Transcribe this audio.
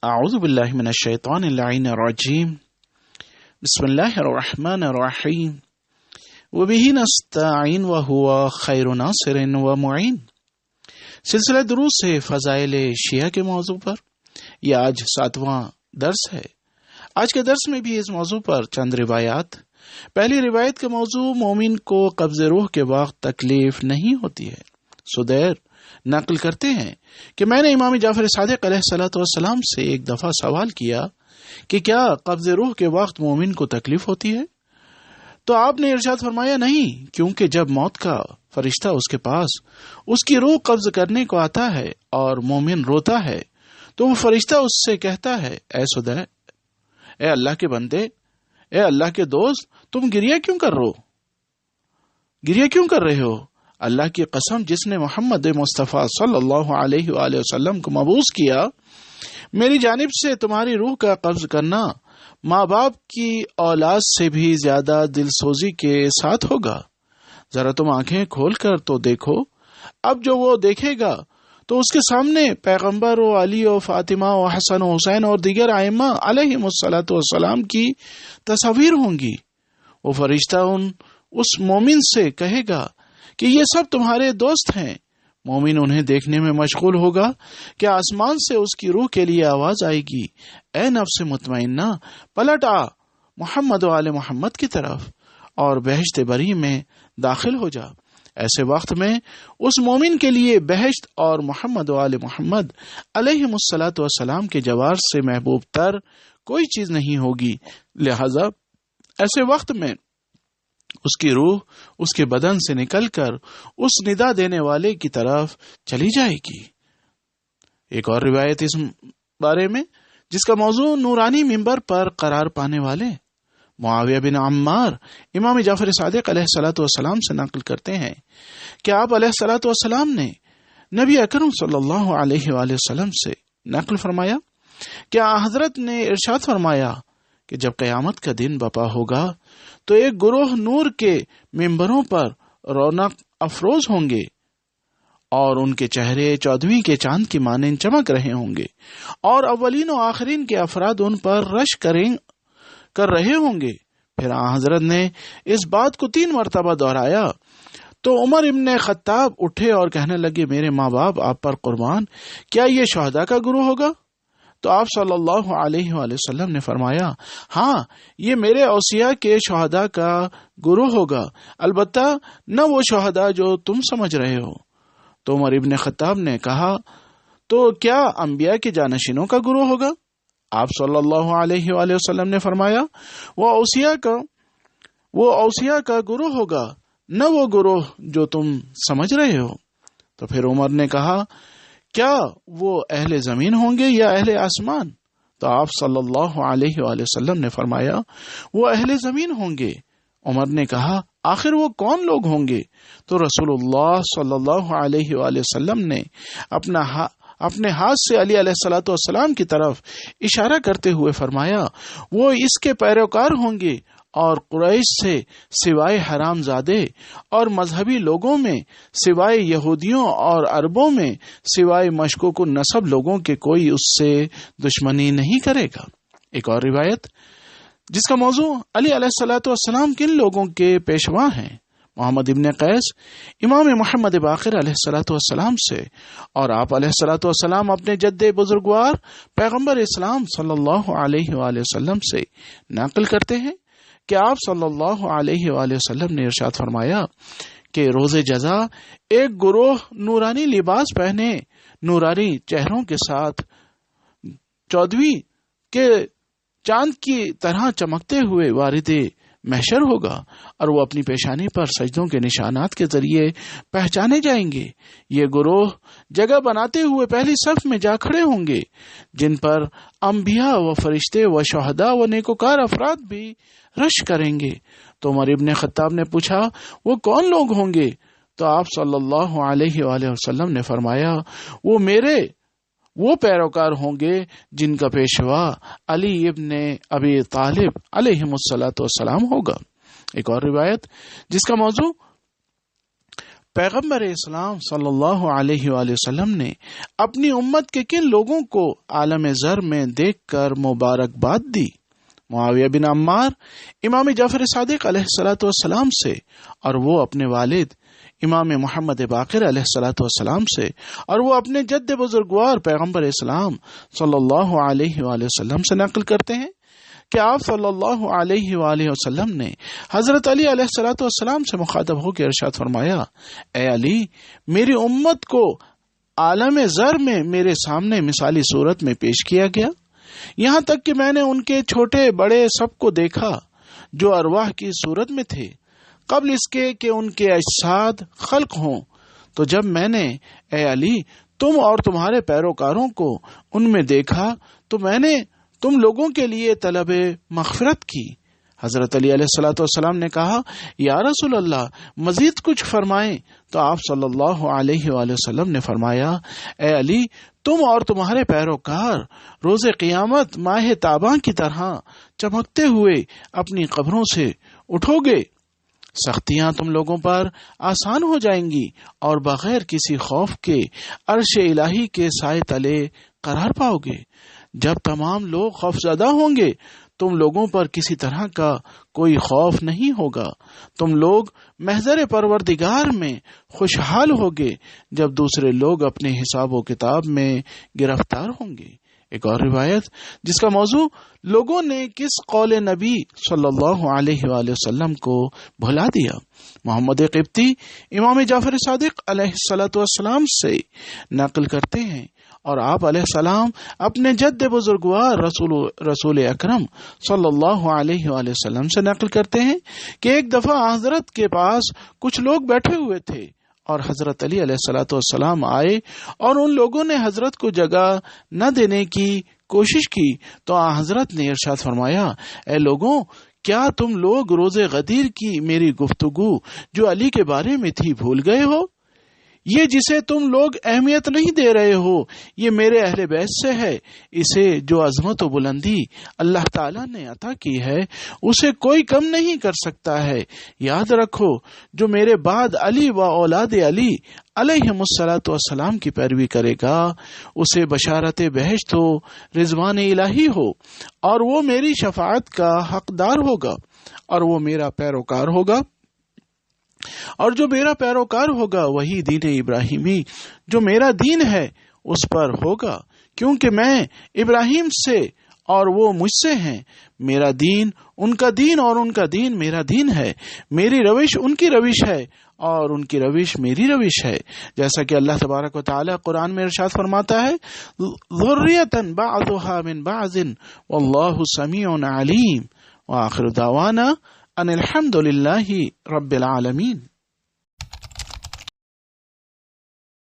اعوذ باللہ من الشیطان اللعین الرجیم بسم اللہ الرحمن الرحیم وبہ نستعین وہو خیر ناصر ومعین۔ سلسلہ دروس سے فضائل شیعہ کے موضوع پر یہ آج 7واں درس ہے۔ آج کے درس میں بھی اس موضوع پر چند روایات۔ پہلی روایت کا موضوع مومن کو قبض روح کے وقت تکلیف نہیں ہوتی ہے۔ سدیر نقل کرتے ہیں کہ میں نے امام جعفر صادق علیہ الصلوۃ والسلام سے ایک دفعہ سوال کیا کہ کیا قبض روح کے وقت مومن کو تکلیف ہوتی ہے؟ تو آپ نے ارشاد فرمایا نہیں، کیونکہ جب موت کا فرشتہ اس کے پاس اس کی روح قبض کرنے کو آتا ہے اور مومن روتا ہے تو وہ فرشتہ اس سے کہتا ہے، اے سدیر، اے اللہ کے بندے، اے اللہ کے دوست، تم گریہ کیوں کر رہے ہو؟ اللہ کی قسم، جس نے محمد مصطفیٰ صلی اللہ علیہ وآلہ وسلم کو مبعوث کیا، میری جانب سے تمہاری روح کا قبض کرنا ماں باپ کی اولاد سے بھی زیادہ دل سوزی کے ساتھ ہوگا۔ ذرا تم آنکھیں کھول کر تو دیکھو، اب جو وہ دیکھے گا تو اس کے سامنے پیغمبر و علی و فاطمہ و حسن و حسین اور دیگر ائمہ علیہم الصلاۃ والسلام کی تصاویر ہوں گی۔ وہ فرشتہ اس مومن سے کہے گا کہ یہ سب تمہارے دوست ہیں۔ مومن انہیں دیکھنے میں مشغول ہوگا کہ آسمان سے اس کی روح کے لیے آواز آئے گی، اے نفس مطمئنہ، پلٹ آ محمد و آل محمد کی طرف اور بہشت بری میں داخل ہو جا۔ ایسے وقت میں اس مومن کے لیے بہشت اور محمد و آل محمد علیہم الصلاۃ والسلام کے جوار سے محبوب تر کوئی چیز نہیں ہوگی، لہذا ایسے وقت میں اس کی روح اس کے بدن سے نکل کر اس ندا دینے والے کی طرف چلی جائے گی۔ ایک اور روایت اس بارے میں جس کا موضوع نورانی منبر پر قرار پانے والے معاویہ بن عمار امام جعفر صادق علیہ الصلوۃ والسلام سے نقل کرتے ہیں کہ آپ علیہ الصلوۃ والسلام نے نبی اکرم صلی اللہ علیہ وآلہ وسلم سے نقل فرمایا کہ حضرت نے ارشاد فرمایا کہ جب قیامت کا دن برپا ہوگا تو ایک گروہ نور کے ممبروں پر رونق افروز ہوں گے اور ان کے چہرے 14ویں کے چاند کی مانند چمک رہے ہوں گے، اور اولین و آخرین کے افراد ان پر رش کر رہے ہوں گے۔ پھر حضرت نے اس بات کو 3 مرتبہ دہرایا تو عمر ابن خطاب اٹھے اور کہنے لگے، میرے ماں باپ آپ پر قربان، کیا یہ شہداء کا گروہ ہوگا؟ تو آپ صلی اللہ علیہ وآلہ وسلم نے فرمایا، ہاں، یہ میرے اوصیاء کے شہداء کا گروہ ہوگا، البتہ نہ وہ شہداء جو تم سمجھ رہے ہو۔ تو عمر ابن خطاب نے کہا، تو کیا انبیاء کے جانشینوں کا گروہ ہوگا؟ آپ صلی اللہ علیہ وآلہ وسلم نے فرمایا، وہ اوصیاء کا گروہ ہوگا، نہ وہ گروہ جو تم سمجھ رہے ہو۔ تو پھر عمر نے کہا، کیا وہ اہل زمین ہوں گے یا اہل آسمان؟ تو آپ صلی اللہ علیہ وآلہ وسلم نے فرمایا، وہ اہل زمین ہوں گے۔ عمر نے کہا، آخر وہ کون لوگ ہوں گے؟ تو رسول اللہ صلی اللہ علیہ وآلہ وسلم نے اپنے ہاتھ سے علی علیہ الصلوۃ والسلام کی طرف اشارہ کرتے ہوئے فرمایا، وہ اس کے پیروکار ہوں گے، اور قریش سے سوائے حرام زادے اور مذہبی لوگوں میں سوائے یہودیوں اور عربوں میں سوائے مشکوک النسب لوگوں کے کوئی اس سے دشمنی نہیں کرے گا۔ ایک اور روایت جس کا موضوع علی علیہ الصلوۃ والسلام کن لوگوں کے پیشوا ہیں، محمد ابن قیس امام محمد باقر علیہ الصلوۃ والسلام سے، اور آپ علیہ الصلوۃ والسلام اپنے جد بزرگوار پیغمبر اسلام صلی اللہ علیہ وآلہ وسلم سے نقل کرتے ہیں کہ آپ صلی اللہ علیہ وآلہ وسلم نے ارشاد فرمایا کہ روز جزا ایک گروہ نورانی لباس پہنے نورانی چہروں کے ساتھ 14ویں کے چاند کی طرح چمکتے ہوئے وارد محشر ہوگا، اور وہ اپنی پیشانی پر سجدوں کے نشانات کے ذریعے پہچانے جائیں گے۔ یہ گروہ جگہ بناتے ہوئے پہلی صف میں جا کھڑے ہوں گے، جن پر انبیاء و فرشتے و شہداء و نیکوکار افراد بھی رش کریں گے۔ تو عمر ابن خطاب نے پوچھا، وہ کون لوگ ہوں گے؟ تو آپ صلی اللہ علیہ وآلہ وسلم نے فرمایا، وہ پیروکار ہوں گے جن کا پیشوا علی ابن ابی طالب علیہ الصلوۃ والسلام ہوگا۔ ایک اور روایت جس کا موضوع پیغمبر اسلام صلی اللہ علیہ وآلہ وسلم نے اپنی امت کے کن لوگوں کو عالم ذر میں دیکھ کر مبارکباد دی؟ معاویہ بن عمار امام جعفر صادق علیہ الصلوۃ والسلام سے، اور وہ اپنے والد امام محمد باقر علیہ الصلوۃ والسلام سے، اور وہ اپنے جد بزرگوار پیغمبر اسلام صلی اللہ علیہ وآلہ وسلم سے نقل کرتے ہیں کہ آپ صلی اللہ علیہ وآلہ وسلم نے حضرت علی علیہ الصلوۃ والسلام سے مخاطب ہو کے ارشاد فرمایا، اے علی، میری امت کو عالم ذر میں میرے سامنے مثالی صورت میں پیش کیا گیا، یہاں تک کہ میں نے ان کے چھوٹے بڑے سب کو دیکھا جو ارواح کی صورت میں تھے قبل اس کے کہ ان کے اجساد خلق ہوں۔ تو جب میں نے، اے علی، تم اور تمہارے پیروکاروں کو ان میں دیکھا تو میں نے تم لوگوں کے لیے طلب مغفرت کی۔ حضرت علی علیہ الصلوۃ والسلام نے کہا، یا رسول اللہ، مزید کچھ فرمائیں؟ تو آپ صلی اللہ علیہ وآلہ وسلم نے فرمایا، اے علی، تم اور تمہارے پیروکار روز قیامت ماہ تاباں کی طرح چمکتے ہوئے اپنی قبروں سے اٹھو گے، سختیاں تم لوگوں پر آسان ہو جائیں گی اور بغیر کسی خوف کے عرش الہی کے سائے تلے قرار پاؤ گے۔ جب تمام لوگ خوف زدہ ہوں گے تم لوگوں پر کسی طرح کا کوئی خوف نہیں ہوگا، تم لوگ محضر پروردگار میں خوشحال ہوگے جب دوسرے لوگ اپنے حساب و کتاب میں گرفتار ہوں گے۔ ایک اور روایت جس کا موضوع لوگوں نے کس قول نبی صلی اللہ علیہ وآلہ وسلم کو بھلا دیا، محمد قبطی امام جعفر صادق علیہ الصلوۃ والسلام سے نقل کرتے ہیں، اور آپ علیہ السلام اپنے جد بزرگوار رسول اکرم صلی اللہ علیہ وآلہ وسلم سے نقل کرتے ہیں کہ ایک دفعہ حضرت کے پاس کچھ لوگ بیٹھے ہوئے تھے اور حضرت علی علیہ الصلوۃ والسلام آئے اور ان لوگوں نے حضرت کو جگہ نہ دینے کی کوشش کی تو حضرت نے ارشاد فرمایا، اے لوگوں، کیا تم لوگ روز غدیر کی میری گفتگو جو علی کے بارے میں تھی بھول گئے ہو؟ یہ جسے تم لوگ اہمیت نہیں دے رہے ہو یہ میرے اہل بیت سے ہے، اسے جو عظمت و بلندی اللہ تعالیٰ نے عطا کی ہے اسے کوئی کم نہیں کر سکتا ہے۔ یاد رکھو، جو میرے بعد علی و اولاد علی علیہم الصلاۃ والسلام کی پیروی کرے گا اسے بشارت بہشت ہو، رضوان الہی ہو، اور وہ میری شفاعت کا حقدار ہوگا اور وہ میرا پیروکار ہوگا، اور جو میرا پیروکار ہوگا وہی دین ابراہیمی جو میرا دین ہے اس پر ہوگا، کیونکہ میں ابراہیم سے اور وہ مجھ سے ہیں، میرا دین ان کا دین اور ان کا دین میرا دین ہے، میری روش ان کی روش ہے اور ان کی روش میری روش ہے، جیسا کہ اللہ تبارک و تعالی قرآن میں ارشاد فرماتا ہے، ذریۃ بعضها من بعض واللہ سمیع علیم، وآخر دعوانا ان الحمد للہ رب العالمین۔